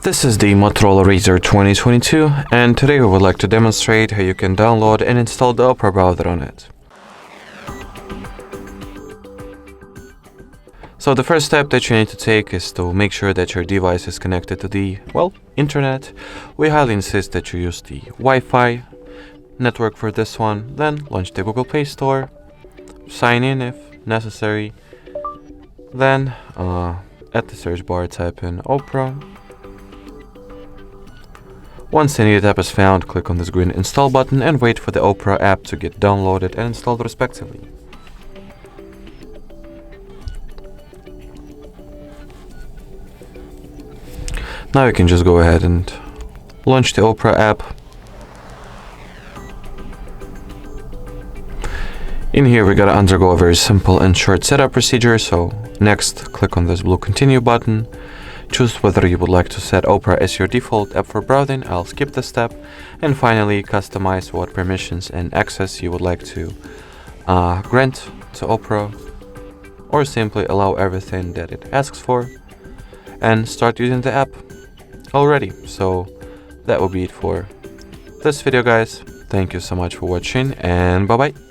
This is the Motorola Razr 2022, and today we would like to demonstrate how you can download and install the Opera browser on it. So the first step that you need to take is to make sure that your device is connected to the, internet. We highly insist that you use the Wi-Fi network for this one. Then launch the Google Play Store, sign in if necessary. Then at the search bar type in Opera. Once the needed app is found, click on this green install button and wait for the Opera app to get downloaded and installed respectively. Now you can just go ahead and launch the Opera app. In here we gotta undergo a very simple and short setup procedure, so next click on this blue continue button. Choose whether you would like to set Opera as your default app for browsing. I'll skip this step. And finally, customize what permissions and access you would like to grant to Opera, or simply allow everything that it asks for and start using the app already. So that will be it for this video, guys. Thank you so much for watching, and bye bye.